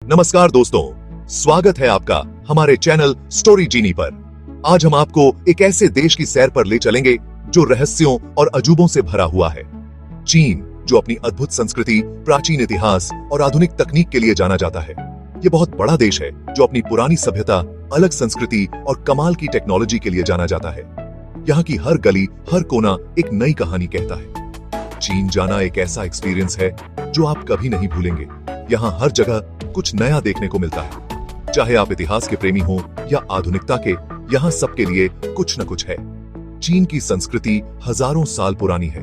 नमस्कार दोस्तों, स्वागत है आपका हमारे चैनल स्टोरी जीनी पर। आज हम आपको एक ऐसे देश की सैर पर ले चलेंगे जो रहस्यों और अजूबों से भरा हुआ है। चीन, जो अपनी अद्भुत संस्कृति, प्राचीन इतिहास और आधुनिक तकनीक के लिए जाना जाता है। ये बहुत बड़ा देश है जो अपनी पुरानी सभ्यता, अलग संस्कृति और कमाल की टेक्नोलॉजी के लिए जाना जाता है। यहाँ की हर गली, हर कोना एक नई कहानी कहता है। चीन जाना एक ऐसा एक्सपीरियंस है जो आप कभी नहीं भूलेंगे। यहाँ हर जगह कुछ नया देखने को मिलता है। चाहे आप इतिहास के प्रेमी हो या आधुनिकता के, यहाँ सबके लिए कुछ न कुछ है। चीन की संस्कृति हजारों साल पुरानी है।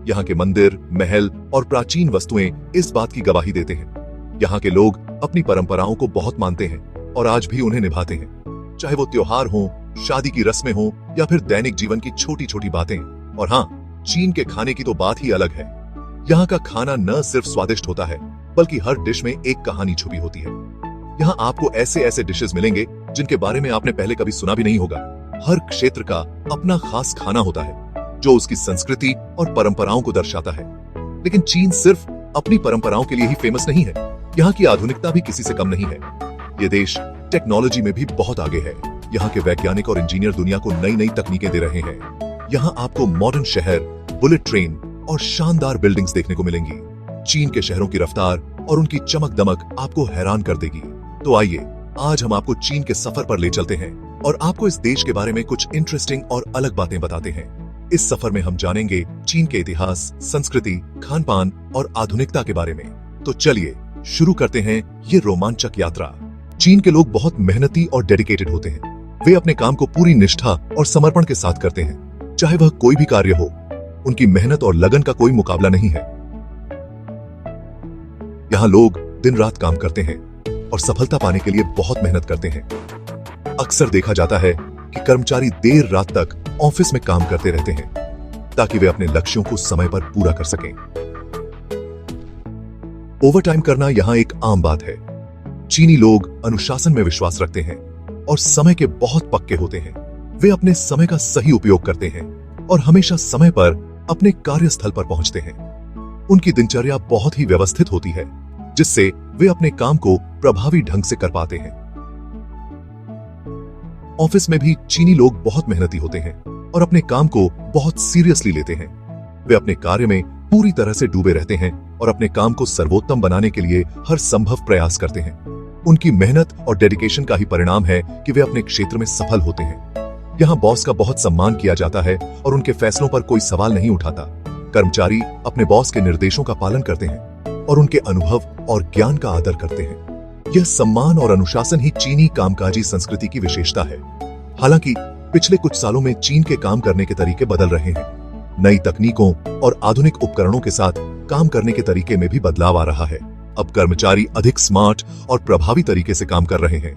यहाँ के मंदिर, महल और प्राचीन वस्तुएं इस बात की गवाही देते हैं। यहाँ के लोग अपनी परंपराओं को बहुत मानते हैं और आज भी उन्हें निभाते हैं। चाहे वो त्योहार हो, शादी की रस्में हो या फिर दैनिक जीवन की छोटी छोटी बातें। और हाँ, चीन के खाने की तो बात ही अलग है। यहाँ का खाना न सिर्फ स्वादिष्ट होता है, बल्कि हर डिश में एक कहानी छुपी होती है। यहाँ आपको ऐसे ऐसे डिशेस मिलेंगे जिनके बारे में आपने पहले कभी सुना भी नहीं होगा। हर क्षेत्र का अपना खास खाना होता है जो उसकी संस्कृति और परंपराओं को दर्शाता है। लेकिन चीन सिर्फ अपनी परंपराओं के लिए ही फेमस नहीं है। यहाँ की आधुनिकता भी किसी से कम नहीं है। ये देश टेक्नोलॉजी में भी बहुत आगे है। यहाँ के वैज्ञानिक और इंजीनियर दुनिया को नई नई तकनीकें दे रहे हैं। यहाँ आपको मॉडर्न शहर, बुलेट ट्रेन और शानदार बिल्डिंग्स देखने को मिलेंगी। चीन के शहरों की रफ्तार और उनकी चमक दमक आपको हैरान कर देगी। तो आइए, आज हम आपको चीन के सफर पर ले चलते हैं और आपको इस देश के बारे में कुछ इंटरेस्टिंग और अलग बातें बताते हैं। इस सफर में हम जानेंगे चीन के इतिहास, संस्कृति, खान पान और आधुनिकता के बारे में। तो चलिए शुरू करते हैं ये रोमांचक यात्रा। चीन के लोग बहुत मेहनती और डेडिकेटेड होते हैं। वे अपने काम को पूरी निष्ठा और समर्पण के साथ करते हैं, चाहे वह कोई भी कार्य हो। उनकी मेहनत और लगन का कोई मुकाबला नहीं है। यहाँ लोग दिन रात काम करते हैं और सफलता पाने के लिए बहुत मेहनत करते हैं। अक्सर देखा जाता है कि कर्मचारी देर रात तक ऑफिस में काम करते रहते हैं ताकि वे अपने लक्ष्यों को समय पर पूरा कर सकें। ओवरटाइम करना यहाँ एक आम बात है। चीनी लोग अनुशासन में विश्वास रखते हैं और समय के बहुत पक्के होते हैं। वे अपने समय का सही उपयोग करते हैं और हमेशा समय पर अपने कार्यस्थल पर पहुंचते हैं। उनकी दिनचर्या बहुत ही व्यवस्थित होती है, जिससे वे अपने काम को प्रभावी ढंग से कर पाते हैं। ऑफिस में भी चीनी लोग बहुत मेहनती होते हैं और अपने काम को बहुत सीरियसली लेते हैं। वे अपने कार्य में पूरी तरह से डूबे रहते हैं और अपने काम को सर्वोत्तम बनाने के लिए हर संभव प्रयास करते हैं। उनकी मेहनत और डेडिकेशन का ही परिणाम है कि वे अपने क्षेत्र में सफल होते हैं। यहाँ बॉस का बहुत सम्मान किया जाता है और उनके फैसलों पर कोई सवाल नहीं उठाता। कर्मचारी अपने बॉस के निर्देशों का पालन करते हैं और उनके अनुभव और ज्ञान का आदर करते हैं। यह सम्मान और अनुशासन ही चीनी कामकाजी संस्कृति की विशेषता है। हालांकि पिछले कुछ सालों में चीन के काम करने के तरीके बदल रहे हैं। नई तकनीकों और आधुनिक उपकरणों के साथ काम करने के तरीके में भी बदलाव आ रहा है। अब कर्मचारी अधिक स्मार्ट और प्रभावी तरीके से काम कर रहे हैं।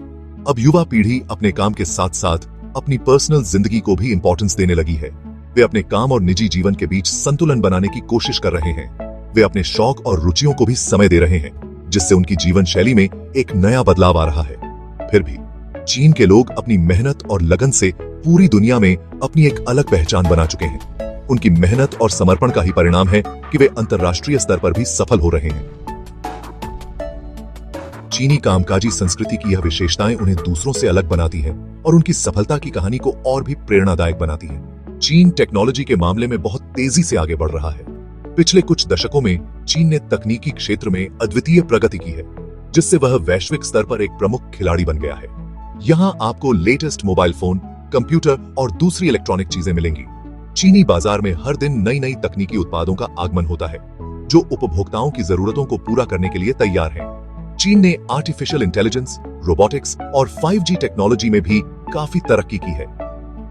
अब युवा पीढ़ी अपने काम के साथ साथ अपनी पर्सनल जिंदगी को भी इंपॉर्टेंस देने लगी है। वे अपने काम और निजी जीवन के बीच संतुलन बनाने की कोशिश कर रहे हैं। वे अपने शौक और रुचियों को भी समय दे रहे हैं, जिससे उनकी जीवन शैली में एक नया बदलाव आ रहा है। फिर भी चीन के लोग अपनी मेहनत और लगन से पूरी दुनिया में अपनी एक अलग पहचान बना चुके हैं। उनकी मेहनत और समर्पण का ही परिणाम है कि वे अंतर्राष्ट्रीय स्तर पर भी सफल हो रहे हैं। चीनी कामकाजी संस्कृति की यह विशेषताएं उन्हें दूसरों से अलग बनाती है और उनकी सफलता की कहानी को और भी प्रेरणादायक बनाती है। चीन टेक्नोलॉजी के मामले में बहुत तेजी से आगे बढ़ रहा है। पिछले कुछ दशकों में चीन ने तकनीकी क्षेत्र में अद्वितीय प्रगति की है, जिससे वह वैश्विक स्तर पर एक प्रमुख खिलाड़ी बन गया है। यहाँ आपको लेटेस्ट मोबाइल फोन, कंप्यूटर और दूसरी इलेक्ट्रॉनिक चीजें मिलेंगी। चीनी बाजार में हर दिन नई नई तकनीकी उत्पादों का आगमन होता है जो उपभोक्ताओं की जरूरतों को पूरा करने के लिए तैयार है। चीन ने आर्टिफिशियल इंटेलिजेंस, रोबोटिक्स और 5G टेक्नोलॉजी में भी काफी तरक्की की है।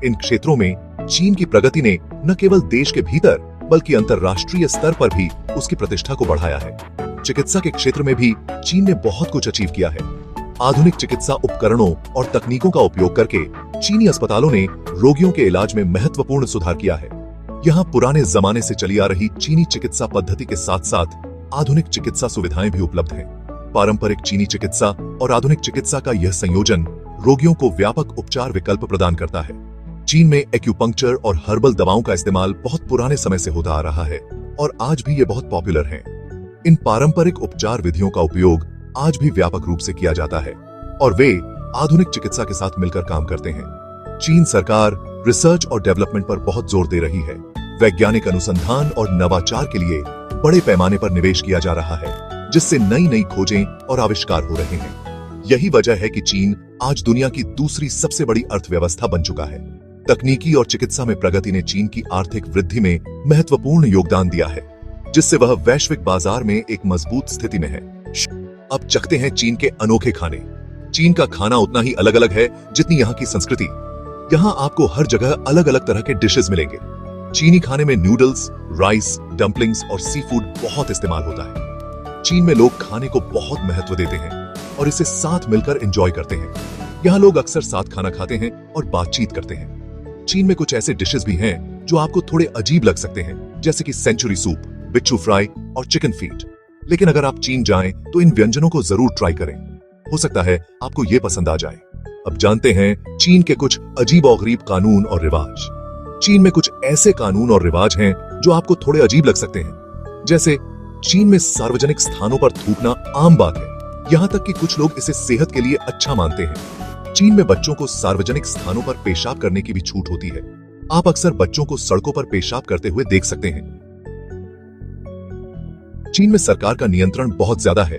इन क्षेत्रों में चीन की प्रगति ने न केवल देश के भीतर बल्कि अंतर्राष्ट्रीय स्तर पर भी उसकी प्रतिष्ठा को बढ़ाया है। चिकित्सा के क्षेत्र में भी चीन ने बहुत कुछ अचीव किया है। आधुनिक चिकित्सा उपकरणों और तकनीकों का उपयोग करके चीनी अस्पतालों ने रोगियों के इलाज में महत्वपूर्ण सुधार किया है। यहाँ पुराने जमाने से चली आ रही चीनी चिकित्सा पद्धति के साथ साथ आधुनिक चिकित्सा सुविधाएं भी उपलब्ध हैं। पारंपरिक चीनी चिकित्सा और आधुनिक चिकित्सा का यह संयोजन रोगियों को व्यापक उपचार विकल्प प्रदान करता है। चीन में एक्यूपंक्चर और हर्बल दवाओं का इस्तेमाल बहुत पुराने समय से होता आ रहा है और आज भी ये बहुत पॉपुलर हैं। इन पारंपरिक उपचार विधियों का उपयोग आज भी व्यापक रूप से किया जाता है और वे आधुनिक चिकित्सा के साथ मिलकर काम करते हैं। चीन सरकार रिसर्च और डेवलपमेंट पर बहुत जोर दे रही है। वैज्ञानिक अनुसंधान और नवाचार के लिए बड़े पैमाने पर निवेश किया जा रहा है, जिससे नई नई खोजें और आविष्कार हो रहे हैं। यही वजह है कि चीन आज दुनिया की दूसरी सबसे बड़ी अर्थव्यवस्था बन चुका है। तकनीकी और चिकित्सा में प्रगति ने चीन की आर्थिक वृद्धि में महत्वपूर्ण योगदान दिया है, जिससे वह वैश्विक बाजार में एक मजबूत स्थिति में है। अब चखते हैं चीन के अनोखे खाने। चीन का खाना उतना ही अलग अलग है जितनी यहाँ की संस्कृति। यहाँ आपको हर जगह अलग अलग तरह के डिशेस मिलेंगे। चीनी खाने में नूडल्स, राइस, डम्पलिंग्स और सी फूड बहुत इस्तेमाल होता है। चीन में लोग खाने को बहुत महत्व देते हैं और इसे साथ मिलकर एंजॉय करते हैं। यहाँ लोग अक्सर साथ खाना खाते हैं और बातचीत करते हैं। चीन में कुछ ऐसे डिशेस भी हैं जो आपको थोड़े अजीब लग सकते हैं, जैसे कि सेंचुरी सूप, बिच्छू फ्राई और चिकन फीट। लेकिन अगर आप चीन जाएं तो इन व्यंजनों को जरूर ट्राई करें। हो सकता है आपको ये पसंद आ जाए। अब जानते हैं चीन के कुछ अजीब और गरीब कानून और रिवाज। चीन में कुछ ऐसे कानून और रिवाज हैं जो आपको थोड़े अजीब लग सकते हैं। जैसे चीन में सार्वजनिक स्थानों पर थूकना आम बात है, यहाँ तक कि कुछ लोग इसे सेहत के लिए अच्छा मानते हैं। चीन में बच्चों को सार्वजनिक स्थानों पर पेशाब करने की भी छूट होती है। आप अक्सर बच्चों को सड़कों पर पेशाब करते हुए देख सकते हैं। चीन में सरकार का नियंत्रण बहुत ज्यादा है।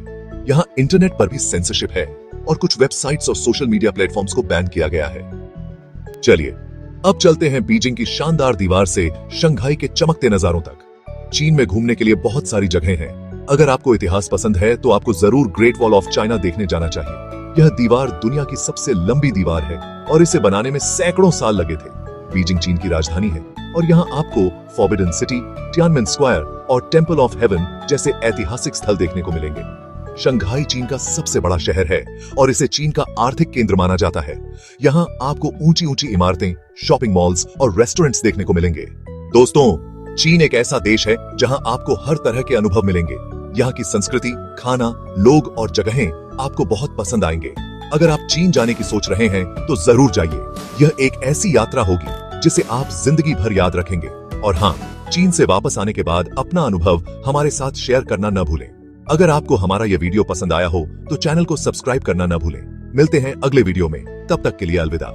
यहाँ इंटरनेट पर भी सेंसरशिप है और कुछ वेबसाइट्स और सोशल मीडिया प्लेटफॉर्म्स को बैन किया गया है। चलिए अब चलते हैं बीजिंग की शानदार दीवार से शंघाई के चमकते नजारों तक। चीन में घूमने के लिए बहुत सारी जगहें हैं। अगर आपको इतिहास पसंद है तो आपको जरूर ग्रेट वॉल ऑफ चाइना देखने जाना चाहिए। यह दीवार दुनिया की सबसे लंबी दीवार है और इसे बनाने में सैकड़ों साल लगे थे। बीजिंग चीन की राजधानी है और यहाँ आपको फॉरबिडन सिटी, टियानमेन स्क्वायर और टेंपल ऑफ हेवन जैसे ऐतिहासिक स्थल देखने को मिलेंगे। शंघाई चीन का सबसे बड़ा शहर है और इसे चीन का आर्थिक केंद्र माना जाता है। यहाँ आपको ऊंची ऊंची इमारतें, शॉपिंग मॉल्स और रेस्टोरेंट्स देखने को मिलेंगे। दोस्तों, चीन एक ऐसा देश है जहाँ आपको हर तरह के अनुभव मिलेंगे। यहाँ की संस्कृति, खाना, लोग और जगहें आपको बहुत पसंद आएंगे। अगर आप चीन जाने की सोच रहे हैं तो जरूर जाइए। यह एक ऐसी यात्रा होगी जिसे आप जिंदगी भर याद रखेंगे। और हाँ, चीन से वापस आने के बाद अपना अनुभव हमारे साथ शेयर करना न भूलें। अगर आपको हमारा यह वीडियो पसंद आया हो तो चैनल को सब्सक्राइब करना न भूलें। मिलते हैं अगले वीडियो में, तब तक के लिए अलविदा।